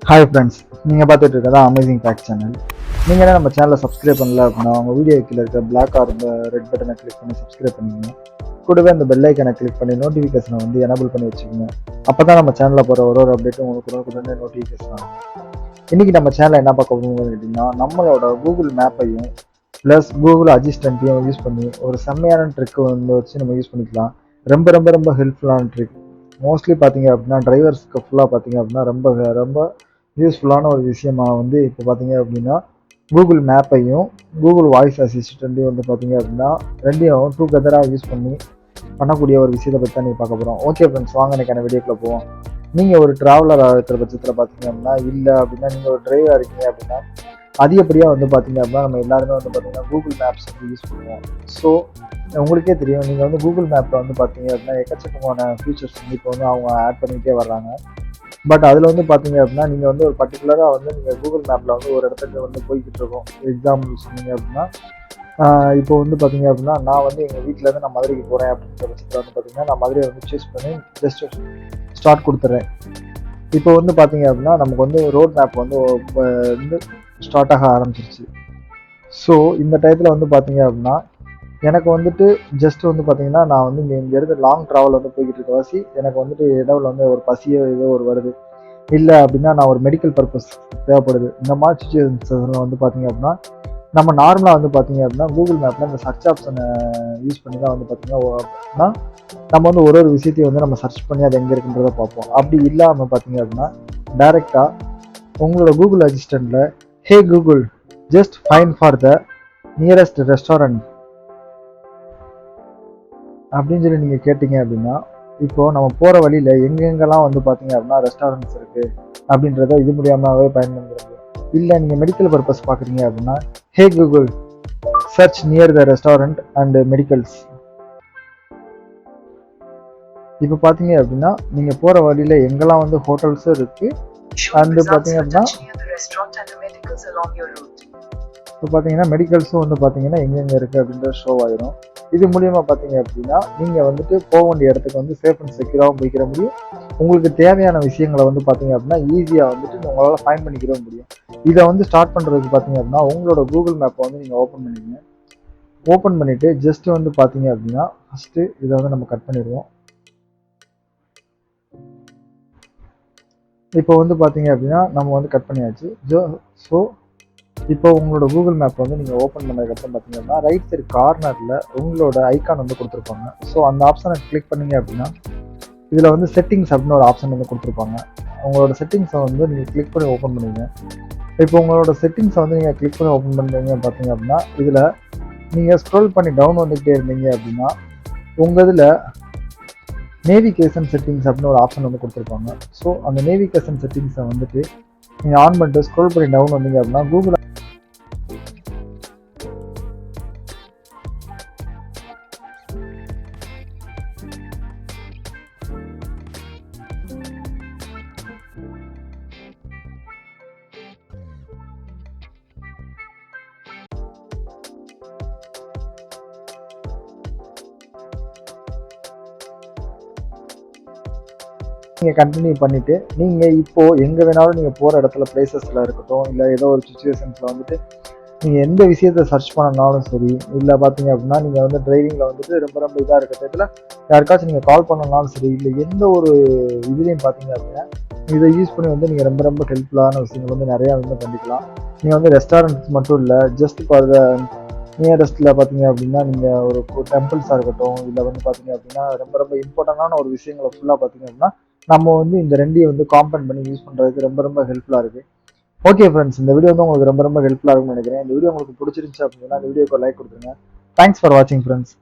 Hi friends, நீங்கள் பார்த்துட்டு இருக்கதா அமேசிங் ஃபேக்ட் சேனல். நீங்கள் நம்ம சேனலை சப்ஸ்கிரைப் பண்ணல அப்படின்னா உங்கள் வீடியோ கீழே இருக்க பிளாக் ஆர் ரெட் பட்டனை கிளிக் பண்ணி சப்ஸ்கிரைப் பண்ணிக்கோங்க. கூடவே அந்த பெல் ஐக்கனை கிளிக் பண்ணி நோட்டிஃபிகேஷனை வந்து எனபிள் பண்ணி வச்சுக்கோங்க. அப்போ தான் நம்ம சேனலில் போகிற ஒரு அப்டேட்டும் உங்களுக்கு உடனே நோட்டிஃபிகேஷன் ஆகும். இன்றைக்கி நம்ம சேனலில் என்ன பார்க்க போகிறோம்னு கேட்டிங்கன்னா, நம்மளோட கூகுள் மேப்பையும் ப்ளஸ் கூகுள் அசிஸ்டண்ட்டையும் யூஸ் பண்ணி ஒரு செம்மையான ட்ரிக்கு வந்து வச்சு நம்ம யூஸ் பண்ணிக்கலாம். ரொம்ப ரொம்ப ரொம்ப ஹெல்ப்ஃபுல்லான ட்ரிக். மோஸ்ட்லி பார்த்தீங்க அப்படின்னா டிரைவர்ஸ்க்கு ஃபுல்லாக பார்த்தீங்க அப்படின்னா ரொம்ப ரொம்ப யூஸ்ஃபுல்லான ஒரு விஷயமா வந்து இப்போ பார்த்தீங்க அப்படின்னா கூகுள் மேப்பையும் கூகுள் வாய்ஸ் அசிஸ்டண்ட்டையும் வந்து பார்த்தீங்க அப்படின்னா ரெண்டையும் டூகெதராக யூஸ் பண்ணக்கூடிய ஒரு விஷயத்தை பற்றி தான் நீங்கள் பார்க்க போகிறோம். ஓகே ஃப்ரெண்ட்ஸ், வாங்க எனக்கான வீடியோக்குள்ள போவோம். நீங்கள் ஒரு ட்ராவலராக இருக்கிற பட்சத்தில் பார்த்தீங்க அப்படின்னா இல்லை அப்படின்னா நீங்கள் ஒரு டிரைவராக இருக்கீங்க அப்படின்னா அதிகப்படியாக வந்து பார்த்தீங்க அப்படின்னா நம்ம எல்லாருமே வந்து பார்த்தீங்கன்னா கூகுள் மேப்ஸ் வந்து யூஸ் பண்ணுவோம். ஸோ உங்களுக்கே தெரியும், நீங்கள் வந்து கூகுள் மேப்பில் வந்து பார்த்தீங்க அப்படின்னா எக்கச்சக்கமான ஃபீச்சர்ஸ் வந்து இப்போ வந்து அவங்க ஆட் பண்ணிக்கிட்டே வர்றாங்க. பட் அதில் வந்து பார்த்தீங்க அப்படின்னா நீங்கள் வந்து ஒரு பர்டிகுலராக வந்து நீங்கள் கூகுள் மேப்பில் வந்து ஒரு இடத்துக்கு வந்து போய்கிட்டு இருக்கோம். எக்ஸாம்பிள் சொன்னீங்க அப்படின்னா இப்போ வந்து பார்த்தீங்க அப்படின்னா நான் வந்து எங்கள் வீட்டிலேருந்து நான் மதுரைக்கு போகிறேன் அப்படின்ற பட்சத்தில் வந்து பார்த்தீங்கன்னா நான் மதுரையை வந்து சூஸ் பண்ணி ஜஸ்ட் ஸ்டார்ட் கொடுத்துட்றேன். இப்போ வந்து பார்த்தீங்க அப்படின்னா நமக்கு வந்து ரோட் மேப் வந்து வந்து ஸ்டார்ட் ஆக ஆரம்பிச்சிருச்சு. ஸோ இந்த டயத்தில் வந்து பார்த்தீங்க அப்படின்னா எனக்கு வந்துட்டு ஜஸ்ட் வந்து பார்த்தீங்கன்னா நான் வந்து இங்கேருந்து லாங் ட்ராவல் வந்து போய்கிட்டு இருக்கவாசி எனக்கு வந்துட்டு இடவுல வந்து ஒரு பசியோ ஏதோ ஒரு வருது, இல்லை அப்படின்னா நான் ஒரு மெடிக்கல் பர்பஸ் தேவைப்படுது. இந்த மாதிரி சுச்சுவேஷன்ஸில் வந்து பார்த்தீங்க அப்படின்னா நம்ம நார்மலாக வந்து பார்த்தீங்க அப்படின்னா கூகுள் மேப்பில் இந்த சர்ச் ஆப்ஷனை யூஸ் பண்ணி தான் வந்து பார்த்தீங்கன்னா நம்ம வந்து ஒரு விஷயத்தையும் வந்து நம்ம சர்ச் பண்ணி அது எங்கே இருக்குன்றதை பார்ப்போம். அப்படி இல்லாமல் பார்த்தீங்க அப்படின்னா டைரெக்டாக உங்களோட கூகுள் அசிஸ்டண்ட்டில் hey Google just find for the nearest restaurant அப்படின்னு சொல்லி நீங்கள் கேட்டிங்க அப்படின்னா இப்போது நம்ம போகிற வழியில் எங்கெங்கெல்லாம் வந்து பார்த்தீங்க அப்படின்னா ரெஸ்டாரண்ட்ஸ் இருக்குது அப்படின்றத இது மூலியமாகவே பயன்படுத்துறது. இல்லை நீங்கள் மெடிக்கல் பர்பஸ் பார்க்குறீங்க அப்படின்னா hey Google search near the restaurant and medicals. இப்போ பார்த்தீங்க அப்படின்னா நீங்கள் போகிற வழியில் எங்கெல்லாம் வந்து ஹோட்டல்ஸும் இருக்குது அண்டு பார்த்தீங்க அப்படின்னா இப்போ பார்த்தீங்கன்னா மெடிக்கல்ஸும் வந்து பார்த்தீங்கன்னா எங்கெங்கே இருக்குது அப்படின்ற ஷோ ஆகிடும். இது மூலியமாக பார்த்தீங்க அப்படின்னா நீங்கள் வந்துட்டு போக வேண்டிய இடத்துக்கு வந்து சேஃப் அண்ட் செக்யூராகவும் போய்க்கிற முடியும். உங்களுக்கு தேவையான விஷயங்களை வந்து பார்த்தீங்க அப்படின்னா ஈஸியாக வந்துட்டு உங்களால் ஃபைண்ட் பண்ணிக்கிற முடியும். இதை வந்து ஸ்டார்ட் பண்ணுறதுக்கு பார்த்தீங்க அப்படின்னா உங்களோட கூகுள் மேப்பை வந்து நீங்கள் ஓப்பன் பண்ணிடுங்க. ஓப்பன் பண்ணிவிட்டு ஜஸ்ட் வந்து பார்த்தீங்க அப்படின்னா ஃபஸ்ட்டு இதை வந்து நம்ம கட் பண்ணிடுவோம். இப்போ வந்து பார்த்தீங்க அப்படின்னா நம்ம வந்து கட் பண்ணியாச்சு. ஸோ இப்போ உங்களோட கூகுள் மேப் வந்து நீங்கள் ஓப்பன் பண்ணதுக்கப்புறம் பார்த்தீங்கன்னா ரைட் சைடு கார்னரில் உங்களோட ஐக்கான் வந்து கொடுத்துருப்பாங்க. ஸோ அந்த ஆப்ஷனை கிளிக் பண்ணிங்க அப்படின்னா இதில் வந்து செட்டிங்ஸ் அப்படின்னு ஒரு ஆப்ஷன் வந்து கொடுத்துருப்பாங்க. உங்களோட செட்டிங்ஸை வந்து நீங்கள் கிளிக் பண்ணி ஓப்பன் பண்ணுவீங்க. இப்போ உங்களோட செட்டிங்ஸை வந்து நீங்கள் கிளிக் பண்ணி ஓப்பன் பண்ணுறீங்க பார்த்தீங்க அப்படின்னா இதில் நீங்கள் ஸ்க்ரோல் பண்ணி டவுன் வந்துகிட்டே இருந்தீங்க அப்படின்னா உங்கள் இதில் நேவிகேஷன் செட்டிங்ஸ் அப்படின்னு ஒரு ஆப்ஷன் வந்து கொடுத்துருப்பாங்க. ஸோ அந்த நேவிகேஷன் செட்டிங்ஸை வந்துட்டு நீங்கள் ஆன் பண்ணிட்டு ஸ்க்ரோல் பண்ணி டவுன் வந்தீங்க அப்படின்னா கூகுள் நீங்கள் கண்டினியூ பண்ணிவிட்டு நீங்கள் இப்போது எங்கே வேணாலும் நீங்கள் போகிற இடத்துல பிளேசஸில் இருக்கட்டும், இல்லை ஏதோ ஒரு சுச்சுவேஷன்ஸில் வந்துட்டு நீங்கள் எந்த விஷயத்தை சர்ச் பண்ணனாலும் சரி, இல்லை பார்த்தீங்க அப்படின்னா நீங்கள் வந்து டிரைவிங்கில் வந்துட்டு ரொம்ப ரொம்ப இதாக இருக்க டயத்தில் யாருக்காச்சும் நீங்கள் கால் பண்ணனாலும் சரி, இல்லை எந்த ஒரு இதுலேயும் பார்த்தீங்க அப்படின்னா இதை யூஸ் பண்ணி வந்து நீங்கள் ரொம்ப ரொம்ப ஹெல்ப்ஃபுல்லான விஷயங்கள் வந்து நிறையா வந்து பண்ணிக்கலாம். நீங்கள் வந்து ரெஸ்டாரண்ட்ஸ் மட்டும் இல்லை, ஜஸ்ட் ஃபார் த நியரஸ்ட்டில் பார்த்தீங்க அப்படின்னா நீங்கள் ஒரு டெம்பிள்ஸாக இருக்கட்டும், இல்லை வந்து பார்த்தீங்க அப்படின்னா ரொம்ப ரொம்ப இம்பார்ட்டண்டான ஒரு விஷயங்களை ஃபுல்லாக பார்த்தீங்க அப்படின்னா நம்ம வந்து இந்த ரெண்டையும் வந்து காம்பைன் பண்ணி யூஸ் பண்ணுறதுக்கு ரொம்ப ரொம்ப ஹெல்ப்ஃபுல்லாக இருக்குது. ஓகே ஃப்ரெண்ட்ஸ், இந்த வீடியோ வந்து உங்களுக்கு ரொம்ப ரொம்ப ஹெல்ப்ஃபுல்லாக இருக்கும்னு நினைக்கிறேன். இந்த வீடியோ உங்களுக்கு பிடிச்சிருந்துச்சு அப்படின்னா இந்த வீடியோக்கு லைக் கொடுத்துருங்க. தேங்க்ஸ் ஃபார் வாட்சிங் ஃப்ரெண்ட்ஸ்.